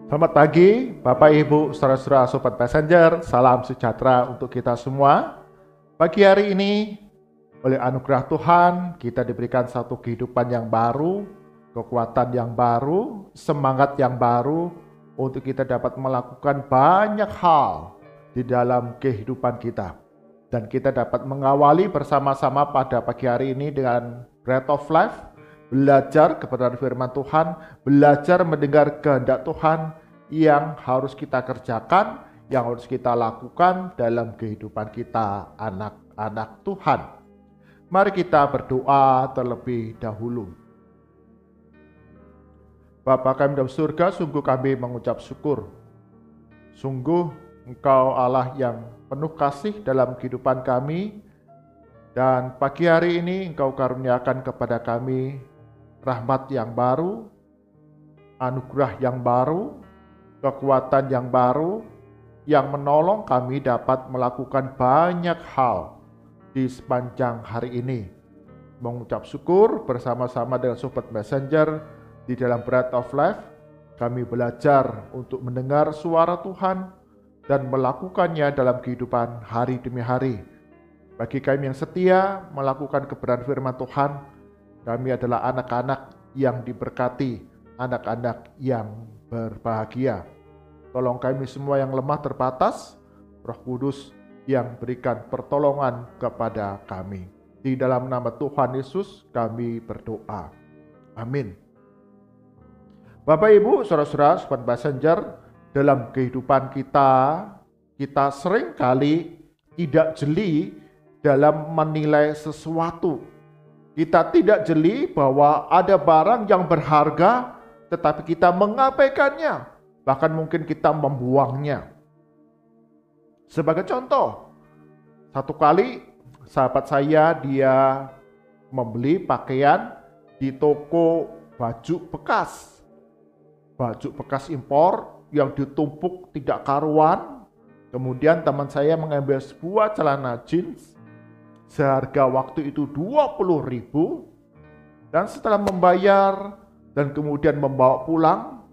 Selamat pagi, Bapak Ibu, saudara-saudara Sobat Messenger, salam sejahtera untuk kita semua. Pagi hari ini, oleh anugerah Tuhan, kita diberikan satu kehidupan yang baru, kekuatan yang baru, semangat yang baru, untuk kita dapat melakukan banyak hal di dalam kehidupan kita. Dan kita dapat mengawali bersama-sama pada pagi hari ini dengan Bread of Life, belajar kebenaran firman Tuhan, belajar mendengar kehendak Tuhan yang harus kita kerjakan, yang harus kita lakukan dalam kehidupan kita anak-anak Tuhan. Mari kita berdoa terlebih dahulu. Bapa kami dalam surga, sungguh kami mengucap syukur. Sungguh Engkau Allah yang penuh kasih dalam kehidupan kami, dan pagi hari ini Engkau karuniakan kepada kami rahmat yang baru, anugerah yang baru, kekuatan yang baru, yang menolong kami dapat melakukan banyak hal di sepanjang hari ini. Mengucap syukur bersama-sama dengan Sobat Messenger di dalam Bread of Life, kami belajar untuk mendengar suara Tuhan dan melakukannya dalam kehidupan hari demi hari. Bagi kami yang setia melakukan kebenaran firman Tuhan, kami adalah anak-anak yang diberkati, anak-anak yang berbahagia. Tolong kami semua yang lemah terbatas, Roh Kudus yang berikan pertolongan kepada kami. Di dalam nama Tuhan Yesus kami berdoa. Amin. Bapak Ibu, saudara-saudara, Sobat Messenger, dalam kehidupan kita sering kali tidak jeli dalam menilai sesuatu. Kita tidak jeli bahwa ada barang yang berharga, tetapi kita mengabaikannya, bahkan mungkin kita membuangnya. Sebagai contoh, satu kali sahabat saya dia membeli pakaian di toko baju bekas impor yang ditumpuk tidak karuan. Kemudian teman saya mengambil sebuah celana jeans seharga waktu itu 20.000, dan setelah membayar dan kemudian membawa pulang,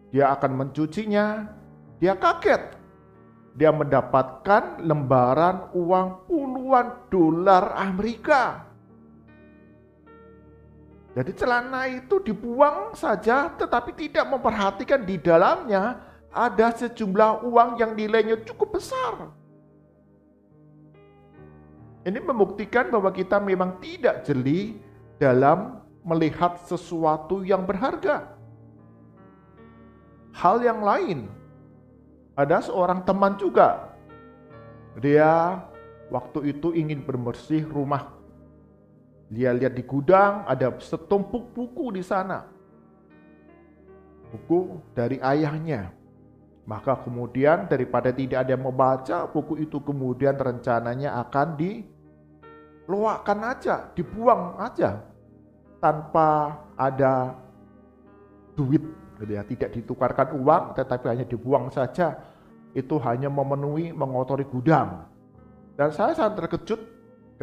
dia akan mencucinya. Dia kaget, dia mendapatkan lembaran uang puluhan dolar Amerika. Jadi celana itu dibuang saja, tetapi tidak memperhatikan di dalamnya ada sejumlah uang yang nilainya cukup besar. Ini membuktikan bahwa kita memang tidak jeli dalam melihat sesuatu yang berharga. Hal yang lain, ada seorang teman juga. Dia waktu itu ingin bersih rumah. Dia lihat di gudang ada setumpuk buku di sana. Buku dari ayahnya. Maka kemudian daripada tidak ada yang membaca, buku itu kemudian rencananya akan diluapkan aja, dibuang aja tanpa ada duit, gitu ya. Tidak ditukarkan uang, tetapi hanya dibuang saja. Itu hanya mengotori gudang. Dan saya sangat terkejut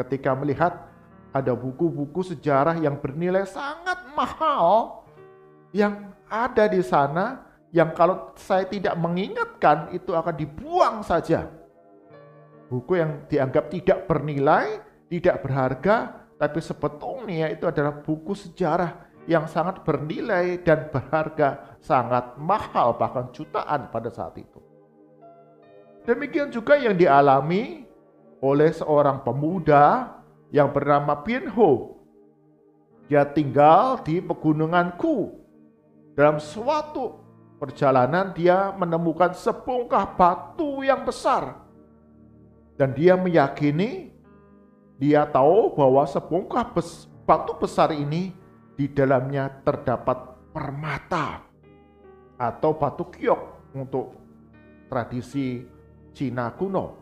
ketika melihat ada buku-buku sejarah yang bernilai sangat mahal yang ada di sana, yang kalau saya tidak mengingatkan itu akan dibuang saja. Buku yang dianggap tidak bernilai, tidak berharga, tapi sebetulnya itu adalah buku sejarah yang sangat bernilai dan berharga, sangat mahal, bahkan jutaan pada saat itu. Demikian juga yang dialami oleh seorang pemuda yang bernama Bien Ho. Dia tinggal di pegunungan Ku. Dalam suatu perjalanan dia menemukan sebongkah batu yang besar. Dan dia meyakini, dia tahu bahwa sebongkah batu besar ini di dalamnya terdapat permata atau batu giok untuk tradisi Cina kuno.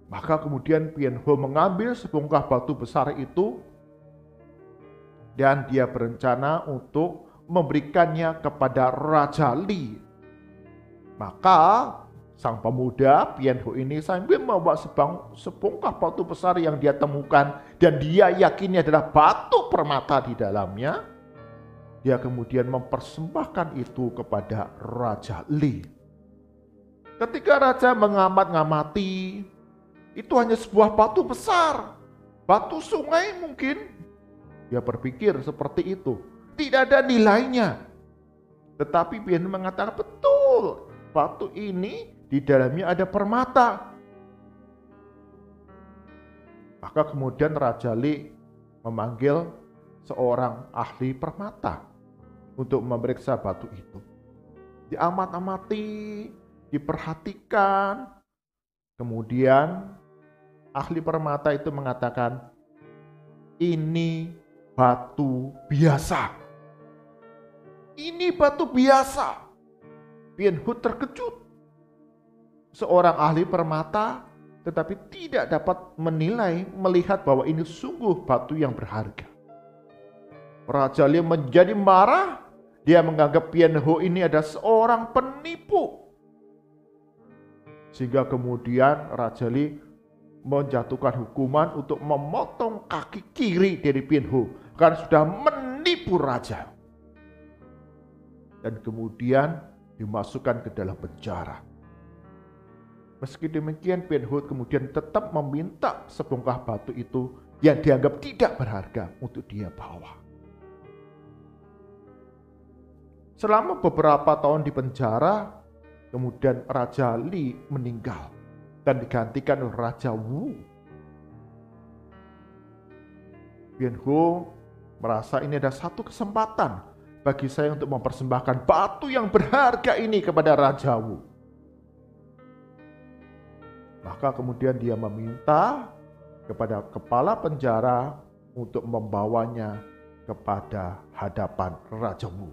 Maka kemudian Bien Ho mengambil sebongkah batu besar itu dan dia berencana untuk memberikannya kepada Raja Li. Maka sang pemuda Bien Ho ini sambil membawa sebongkah batu besar yang dia temukan dan dia yakini adalah batu permata di dalamnya, dia kemudian mempersembahkan itu kepada Raja Li. Ketika raja mengamat-ngamati, itu hanya sebuah batu besar, batu sungai mungkin. Dia berpikir seperti itu, tidak ada nilainya. Tetapi Pian Ho mengatakan, betul, batu ini di dalamnya ada permata. Maka kemudian Raja Li memanggil seorang ahli permata untuk memeriksa batu itu. Diamat-amati, diperhatikan. Kemudian ahli permata itu mengatakan, ini batu biasa. Ini batu biasa. Pian Ho terkejut. Seorang ahli permata tetapi tidak dapat menilai, melihat bahwa ini sungguh batu yang berharga. Raja Li menjadi marah. Dia menganggap Pian Ho ini adalah seorang penipu. Sehingga kemudian Raja Li menjatuhkan hukuman untuk memotong kaki kiri dari Pian Ho karena sudah menipu raja. Dan kemudian dimasukkan ke dalam penjara. Meski demikian, Pian Ho kemudian tetap meminta sebongkah batu itu yang dianggap tidak berharga untuk dia bawa. Selama beberapa tahun di penjara, kemudian Raja Li meninggal dan digantikan oleh Raja Wu. Pian Ho merasa ini ada satu kesempatan bagi saya untuk mempersembahkan batu yang berharga ini kepada Raja Wu. Maka kemudian dia meminta kepada kepala penjara untuk membawanya kepada hadapan Raja Wu.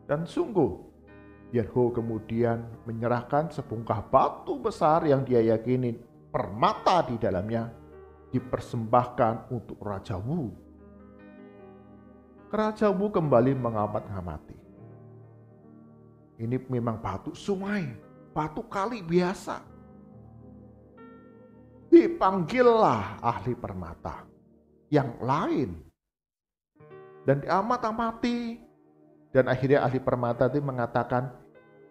Dan sungguh, Pian Ho kemudian menyerahkan sebongkah batu besar yang dia yakini permata di dalamnya dipersembahkan untuk Raja Wu. Raja Wu kembali mengamat-ngamati. Ini memang batu sungai, batu kali biasa. Dipanggillah ahli permata yang lain dan diamat-amati. Dan akhirnya ahli permata itu mengatakan,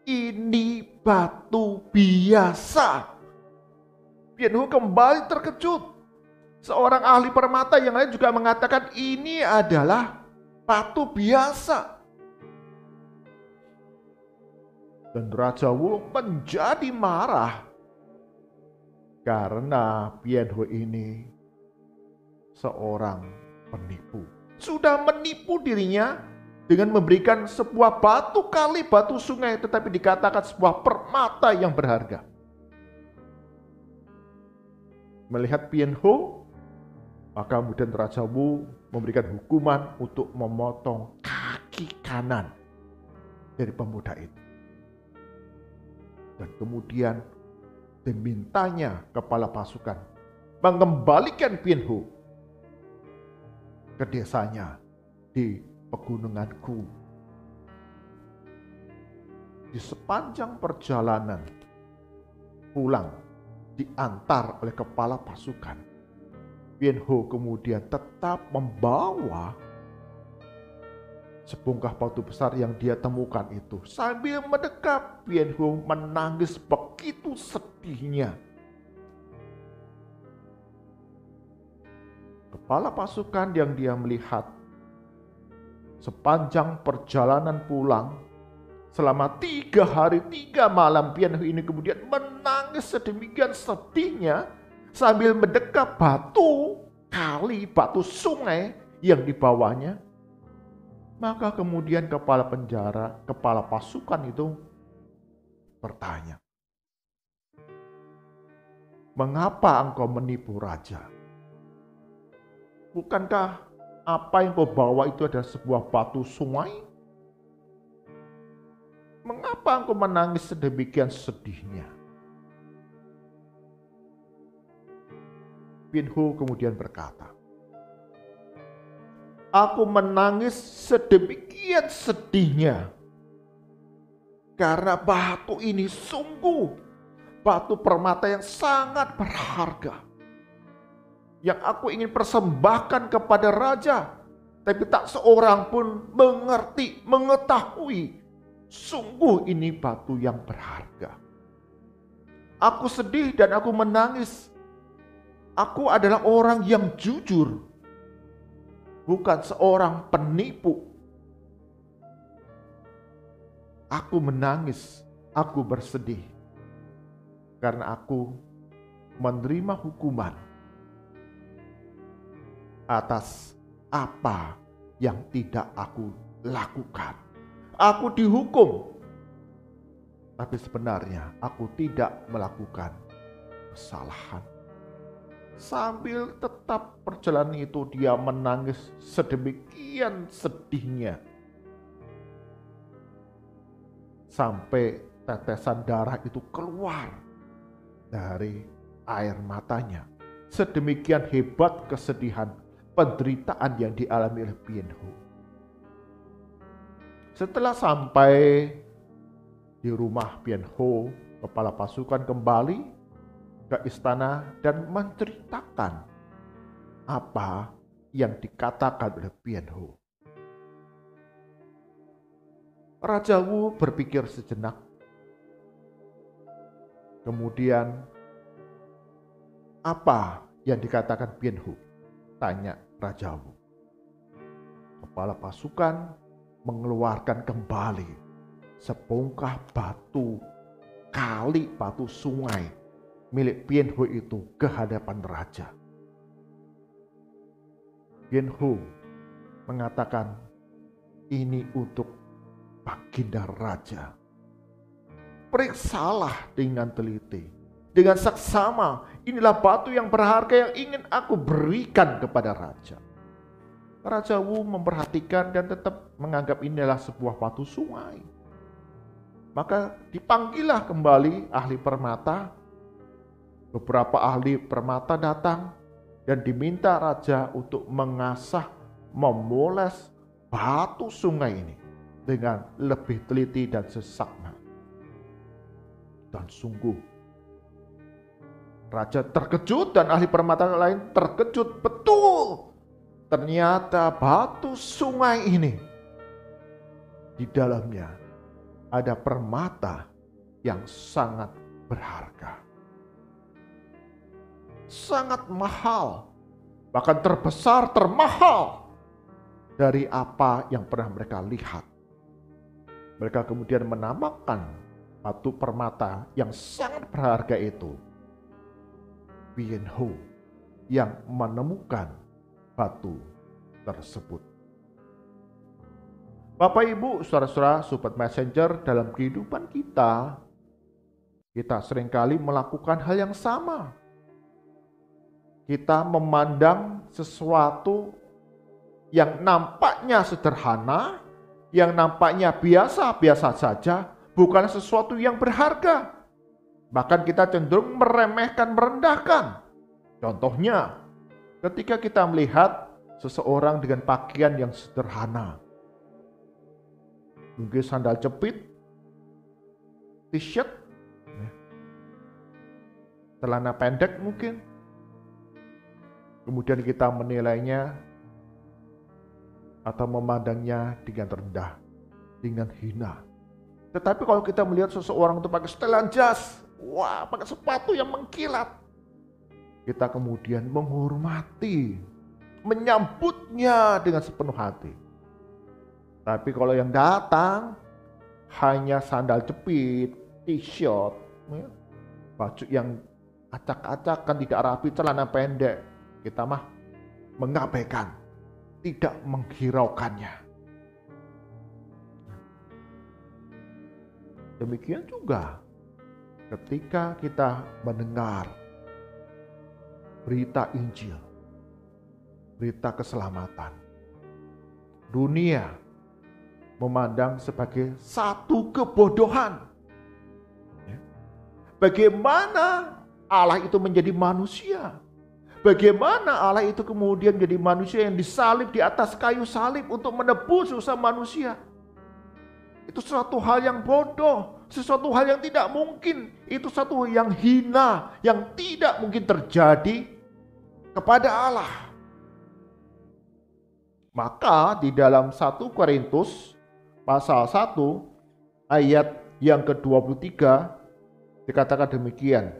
ini batu biasa. Pian Ho kembali terkejut. Seorang ahli permata yang lain juga mengatakan, ini adalah batu biasa. Dan Raja Wu menjadi marah karena Pian Ho ini seorang penipu. Sudah menipu dirinya dengan memberikan sebuah batu kali batu sungai, tetapi dikatakan sebuah permata yang berharga. Melihat Pian Ho, maka kemudian Raja Wu memberikan hukuman untuk memotong kaki kanan dari pemuda itu. Dan kemudian dimintanya kepala pasukan mengembalikan Pian Ho ke desanya di Pegunungan Gu. Di sepanjang perjalanan pulang diantar oleh kepala pasukan, Pian Ho kemudian tetap membawa sebongkah batu besar yang dia temukan itu. Sambil mendekat, Pian Ho menangis begitu sedihnya. Kepala pasukan yang dia melihat sepanjang perjalanan pulang selama 3 hari 3 malam, Pian Ho ini kemudian menangis sedemikian sedihnya sambil mendekat batu kali, batu sungai yang dibawanya. Maka kemudian kepala penjara, kepala pasukan itu bertanya, mengapa engkau menipu raja? Bukankah apa yang kau bawa itu adalah sebuah batu sungai? Mengapa engkau menangis sedemikian sedihnya? Pian Ho kemudian berkata, aku menangis sedemikian sedihnya karena batu ini sungguh batu permata yang sangat berharga, yang aku ingin persembahkan kepada raja. Tapi tak seorang pun mengerti, mengetahui, sungguh ini batu yang berharga. Aku sedih dan aku menangis. Aku adalah orang yang jujur, bukan seorang penipu. Aku menangis, aku bersedih, karena aku menerima hukuman atas apa yang tidak aku lakukan. Aku dihukum, tapi sebenarnya aku tidak melakukan kesalahan. Sambil tetap perjalanan itu dia menangis sedemikian sedihnya. Sampai tetesan darah itu keluar dari air matanya. Sedemikian hebat kesedihan, penderitaan yang dialami oleh Bien Ho. Setelah sampai di rumah Bien Ho, kepala pasukan kembali ke istana dan menceritakan apa yang dikatakan oleh Bien Ho. Raja Wu berpikir sejenak. Kemudian, apa yang dikatakan Bien Ho? Tanya Raja Wu. Kepala pasukan mengeluarkan kembali sebongkah batu kali, batu sungai milik Bien Ho itu ke hadapan raja. Bien Ho mengatakan, ini untuk baginda raja. Periksalah dengan teliti, dengan saksama. Inilah batu yang berharga yang ingin aku berikan kepada raja. Raja Wu memperhatikan dan tetap menganggap inilah sebuah batu sungai. Maka dipanggillah kembali ahli permata. Beberapa ahli permata datang dan diminta raja untuk mengasah, memoles batu sungai ini dengan lebih teliti dan seksama. Dan sungguh raja terkejut dan ahli permata lain terkejut betul. Ternyata batu sungai ini di dalamnya ada permata yang sangat berharga. Sangat mahal, bahkan terbesar, termahal dari apa yang pernah mereka lihat. Mereka kemudian menamakan batu permata yang sangat berharga itu Bien Ho yang menemukan batu tersebut. Bapak Ibu, saudara-saudara, sobat messenger, dalam kehidupan kita seringkali melakukan hal yang sama. Kita memandang sesuatu yang nampaknya sederhana, yang nampaknya biasa-biasa saja, bukan sesuatu yang berharga. Bahkan kita cenderung meremehkan, merendahkan. Contohnya, ketika kita melihat seseorang dengan pakaian yang sederhana, mungkin sandal jepit, t-shirt, celana pendek mungkin, kemudian kita menilainya atau memandangnya dengan rendah, dengan hina. Tetapi kalau kita melihat seseorang itu pakai setelan jas, wah, pakai sepatu yang mengkilat, kita kemudian menghormati, menyambutnya dengan sepenuh hati. Tapi kalau yang datang hanya sandal jepit, t-shirt, baju yang acak-acakan, tidak rapi, celana pendek, kita mah mengabaikan, tidak menghiraukannya. Demikian juga ketika kita mendengar berita Injil, berita keselamatan, dunia memandang sebagai satu kebodohan. Bagaimana Allah itu menjadi manusia? Bagaimana Allah itu kemudian menjadi manusia yang disalib di atas kayu salib untuk menebus dosa manusia? Itu suatu hal yang bodoh, sesuatu hal yang tidak mungkin. Itu satu yang hina, yang tidak mungkin terjadi kepada Allah. Maka di dalam 1 Korintus pasal 1 ayat yang ke-23 dikatakan demikian.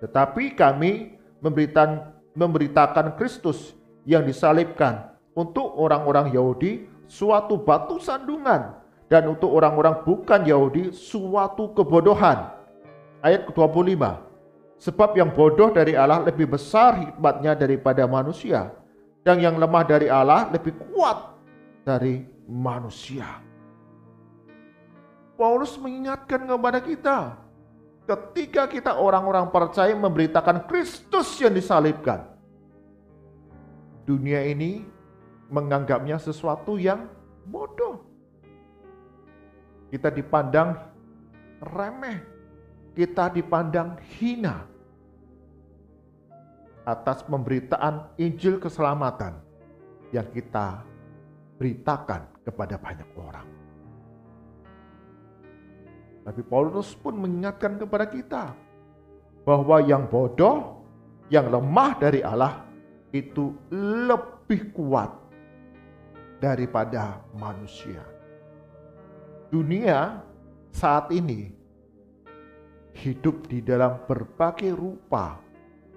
Tetapi kami memberitakan Kristus yang disalibkan, untuk orang-orang Yahudi suatu batu sandungan, dan untuk orang-orang bukan Yahudi suatu kebodohan. Ayat ke-25. Sebab yang bodoh dari Allah lebih besar hikmatnya daripada manusia, dan yang lemah dari Allah lebih kuat dari manusia. Paulus mengingatkan kepada kita, ketika kita orang-orang percaya memberitakan Kristus yang disalibkan, dunia ini menganggapnya sesuatu yang bodoh. Kita dipandang remeh, kita dipandang hina atas pemberitaan Injil keselamatan yang kita beritakan kepada banyak orang. Tapi Paulus pun mengingatkan kepada kita bahwa yang bodoh, yang lemah dari Allah itu lebih kuat daripada manusia. Dunia saat ini hidup di dalam berbagai rupa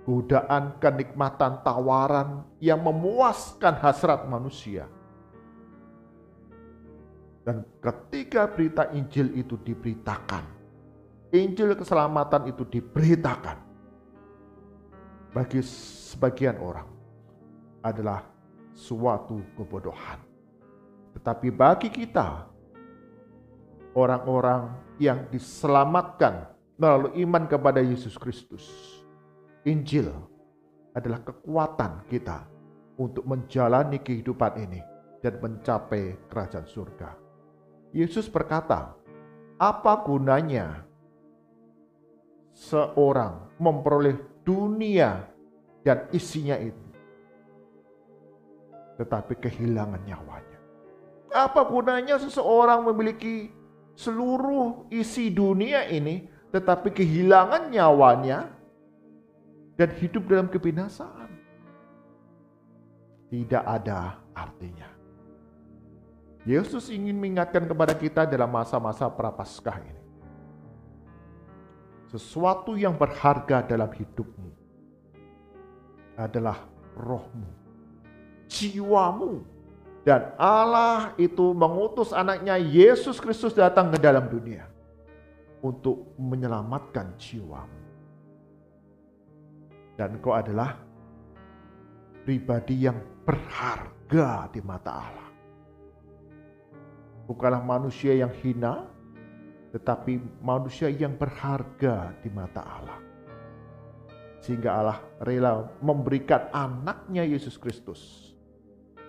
godaan, kenikmatan, tawaran yang memuaskan hasrat manusia. Dan ketika berita Injil itu diberitakan, Injil keselamatan itu diberitakan, bagi sebagian orang adalah suatu kebodohan. Tetapi bagi kita, orang-orang yang diselamatkan melalui iman kepada Yesus Kristus, Injil adalah kekuatan kita untuk menjalani kehidupan ini dan mencapai kerajaan surga. Yesus berkata, apa gunanya seorang memperoleh dunia dan isinya itu, tetapi kehilangan nyawanya? Apa gunanya seseorang memiliki seluruh isi dunia ini, tetapi kehilangan nyawanya dan hidup dalam kebinasaan? Tidak ada artinya. Yesus ingin mengingatkan kepada kita dalam masa-masa prapaskah ini, sesuatu yang berharga dalam hidupmu adalah rohmu, jiwamu. Dan Allah itu mengutus anaknya Yesus Kristus datang ke dalam dunia untuk menyelamatkan jiwamu. Dan engkau adalah pribadi yang berharga di mata Allah. Bukanlah manusia yang hina, tetapi manusia yang berharga di mata Allah. Sehingga Allah rela memberikan anaknya Yesus Kristus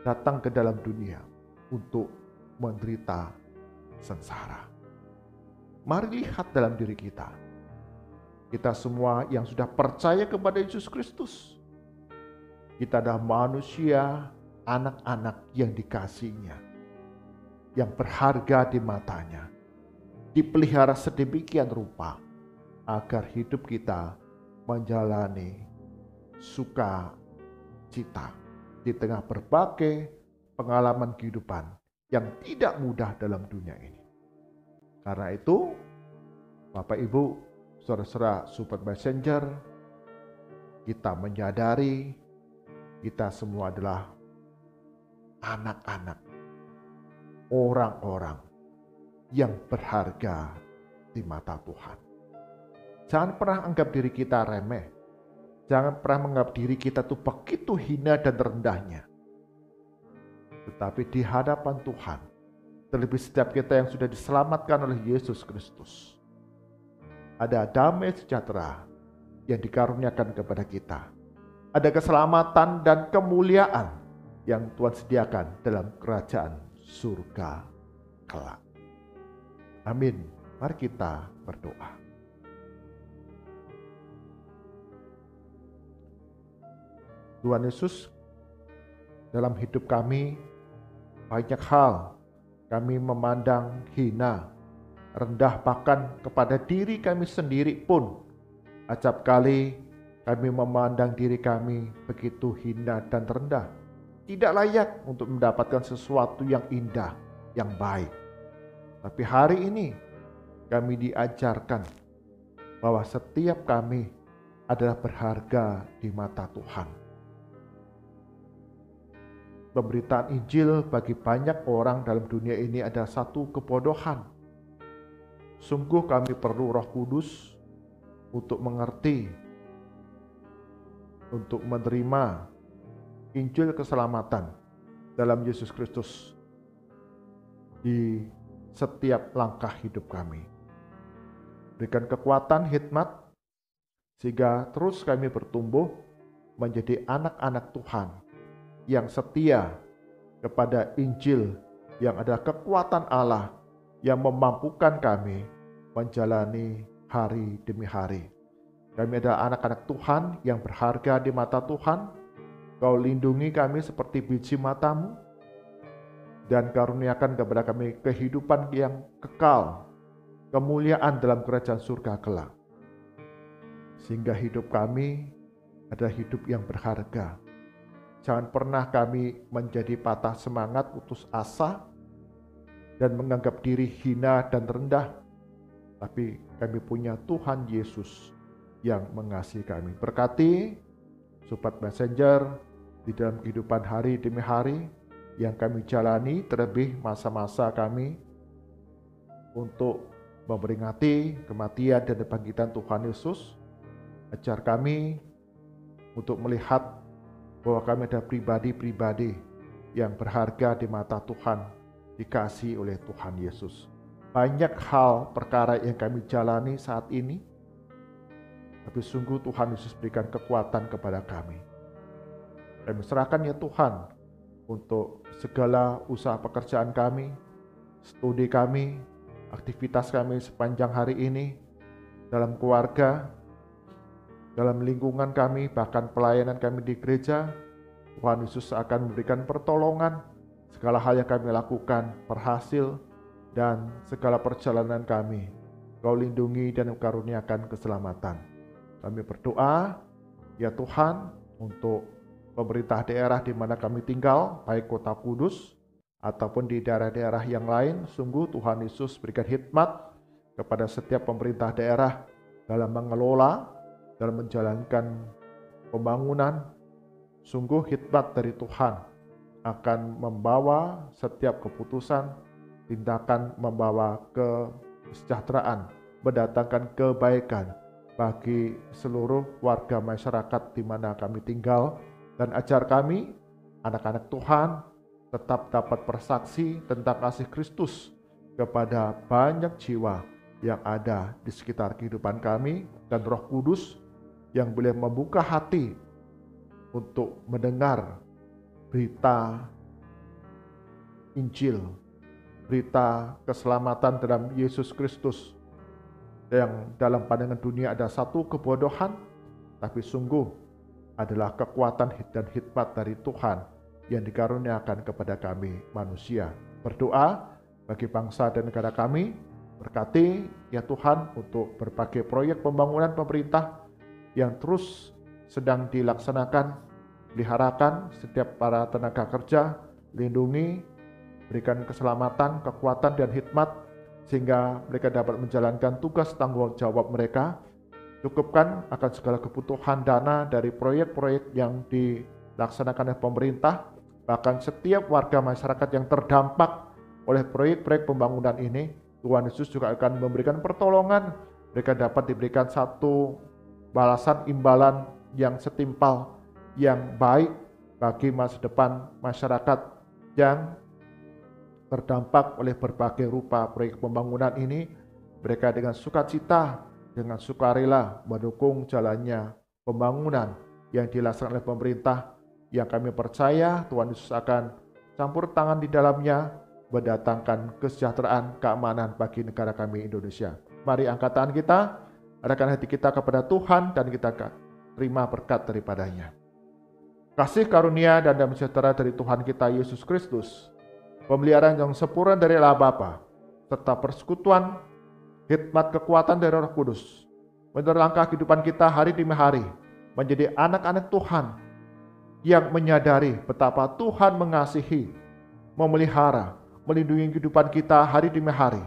datang ke dalam dunia untuk menderita sengsara. Mari lihat dalam diri kita. Kita semua yang sudah percaya kepada Yesus Kristus, kita adalah manusia, anak-anak yang dikasihinya, yang berharga di matanya, dipelihara sedemikian rupa agar hidup kita menjalani sukacita di tengah berbagai pengalaman kehidupan yang tidak mudah dalam dunia ini. Karena itu, Bapak Ibu, saudara-saudara Super Messenger, kita menyadari kita semua adalah anak-anak, orang-orang yang berharga di mata Tuhan. Jangan pernah anggap diri kita remeh. Jangan pernah menganggap diri kita tuh begitu hina dan rendahnya. Tetapi di hadapan Tuhan, terlebih setiap kita yang sudah diselamatkan oleh Yesus Kristus, ada damai sejahtera yang dikaruniakan kepada kita. Ada keselamatan dan kemuliaan yang Tuhan sediakan dalam kerajaan surga kelak. Amin. Mari kita berdoa. Tuhan Yesus, dalam hidup kami banyak hal kami memandang hina, rendah, bahkan kepada diri kami sendiri pun acap kali kami memandang diri kami begitu hina dan rendah. tidak layak untuk mendapatkan sesuatu yang indah, yang baik. Tapi hari ini kami diajarkan bahwa setiap kami adalah berharga di mata Tuhan. Pemberitaan Injil bagi banyak orang dalam dunia ini adalah satu kebodohan. Sungguh kami perlu Roh Kudus untuk mengerti, untuk menerima Injil keselamatan dalam Yesus Kristus di setiap langkah hidup kami. Berikan kekuatan, hikmat, sehingga terus kami bertumbuh menjadi anak-anak Tuhan yang setia kepada Injil yang adalah kekuatan Allah yang memampukan kami menjalani hari demi hari. Kami adalah anak-anak Tuhan yang berharga di mata Tuhan. Kau lindungi kami seperti biji matamu, dan karuniakan kepada kami kehidupan yang kekal, kemuliaan dalam kerajaan surga kelak. Sehingga hidup kami adalah hidup yang berharga. Jangan pernah kami menjadi patah semangat, putus asa, dan menganggap diri hina dan rendah. Tapi kami punya Tuhan Yesus yang mengasihi kami. Berkati Sobat Messenger di dalam kehidupan hari demi hari yang kami jalani, terlebih masa-masa kami untuk memperingati kematian dan kebangkitan Tuhan Yesus. Ajar kami untuk melihat bahwa kami adalah pribadi-pribadi yang berharga di mata Tuhan, dikasihi oleh Tuhan Yesus. Banyak hal perkara yang kami jalani saat ini, tapi sungguh Tuhan Yesus berikan kekuatan kepada kami. Kami serahkan ya Tuhan untuk segala usaha pekerjaan kami, studi kami, aktivitas kami sepanjang hari ini, dalam keluarga, dalam lingkungan kami, bahkan pelayanan kami di gereja. Tuhan Yesus akan memberikan pertolongan. Segala hal yang kami lakukan berhasil, dan segala perjalanan kami Kau lindungi dan karuniakan keselamatan. Kami berdoa, ya Tuhan, untuk pemerintah daerah di mana kami tinggal, baik Kota Kudus ataupun di daerah-daerah yang lain. Sungguh Tuhan Yesus berikan hikmat kepada setiap pemerintah daerah dalam mengelola, dalam menjalankan pembangunan. Sungguh hikmat dari Tuhan akan membawa setiap keputusan, tindakan membawa kesejahteraan, mendatangkan kebaikan bagi seluruh warga masyarakat di mana kami tinggal. Dan ajar kami, anak-anak Tuhan, tetap dapat bersaksi tentang kasih Kristus kepada banyak jiwa yang ada di sekitar kehidupan kami, dan Roh Kudus yang boleh membuka hati untuk mendengar berita Injil, berita keselamatan dalam Yesus Kristus, yang dalam pandangan dunia ada satu kebodohan, tapi sungguh adalah kekuatan dan hikmat dari Tuhan yang dikaruniakan kepada kami manusia. Berdoa bagi bangsa dan negara kami, berkati ya Tuhan untuk berbagai proyek pembangunan pemerintah yang terus sedang dilaksanakan. Peliharakan setiap para tenaga kerja, lindungi, berikan keselamatan, kekuatan, dan hikmat sehingga mereka dapat menjalankan tugas tanggung jawab mereka. Cukupkan akan segala kebutuhan dana dari proyek-proyek yang dilaksanakan oleh pemerintah. Bahkan setiap warga masyarakat yang terdampak oleh proyek-proyek pembangunan ini, Tuhan Yesus juga akan memberikan pertolongan. Mereka dapat diberikan satu balasan imbalan yang setimpal, yang baik bagi masa depan masyarakat yang terdampak oleh berbagai rupa proyek pembangunan ini. Mereka dengan sukacita, dengan sukarela mendukung jalannya pembangunan yang dilaksanakan oleh pemerintah, yang kami percaya Tuhan Yesus akan campur tangan di dalamnya, mendatangkan kesejahteraan, keamanan bagi negara kami Indonesia. Mari angkat tangan kita, arahkan hati kita kepada Tuhan, dan kita terima berkat daripadanya. Kasih karunia dan damai sejahtera dari Tuhan kita Yesus Kristus, pemeliharaan yang sempurna dari Allah Bapa, serta persekutuan, hikmat kekuatan dari Roh Kudus, menuntun langkah kehidupan kita hari demi hari, menjadi anak-anak Tuhan yang menyadari betapa Tuhan mengasihi, memelihara, melindungi kehidupan kita hari demi hari,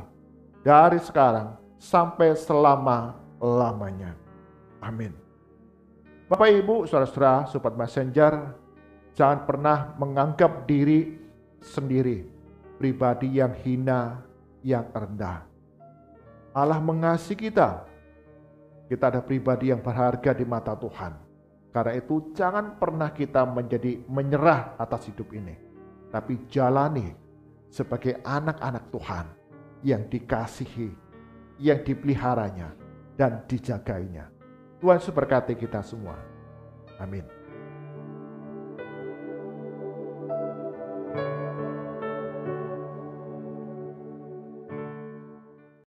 dari sekarang sampai selama-lamanya. Amin. Bapak, Ibu, Saudara-saudara, Sobat Messenger, jangan pernah menganggap diri sendiri pribadi yang hina, yang rendah. Allah mengasihi kita. Kita ada pribadi yang berharga di mata Tuhan. Karena itu jangan pernah kita menjadi menyerah atas hidup ini. Tapi jalani sebagai anak-anak Tuhan yang dikasihi, yang dipeliharanya, dan dijagainya. Tuhan memberkati kita semua. Amin.